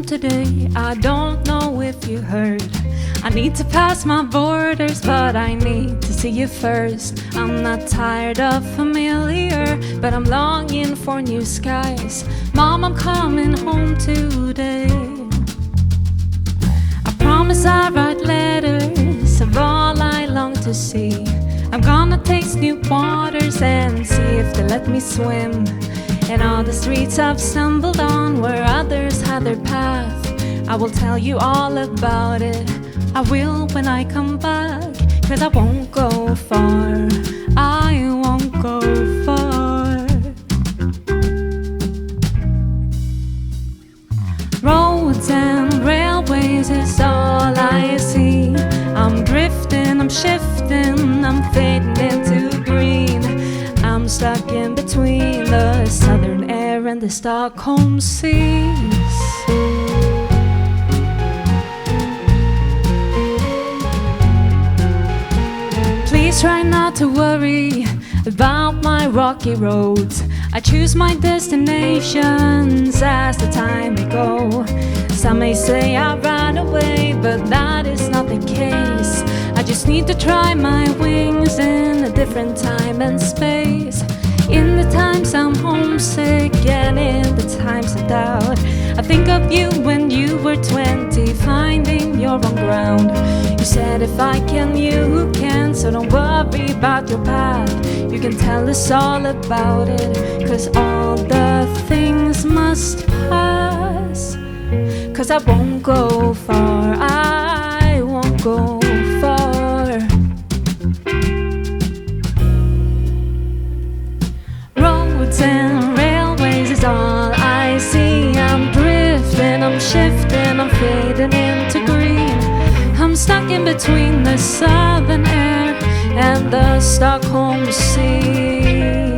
today. I don't know if you heard. I need to pass my borders, but I need to see you first. I'm not tired of familiar, but I'm longing for new skies. Mom, I'm coming home today. I promise I'll write letters of all I long to see. I'm gonna taste new waters and see if they let me swim. And all the streets I've stumbled on where others had their path, I will tell you all about it. I will when I come back, 'cause I won't go far. I won't go far. Roads and railways is all I see. I'm drifting, I'm shifting, I'm fading into green. I'm stuck in between the southern air and the Stockholm seas. Please try not to worry about my rocky roads. I choose my destinations as the time may go. Some may say I ran away, but that is not the case. I just need to try my wings in a different time and space. In the times I'm homesick and in the times of doubt, I think of you when you were 20, finding your own ground. You said if I can, you can, so don't worry about your path. You can tell us all about it, 'cause all the things must pass. 'Cause I won't go far, I won't go far. Roads and railways is all I see. I'm drifting, I'm shifting, I'm fading into green. I'm stuck in between the southern air and the Stockholm sea.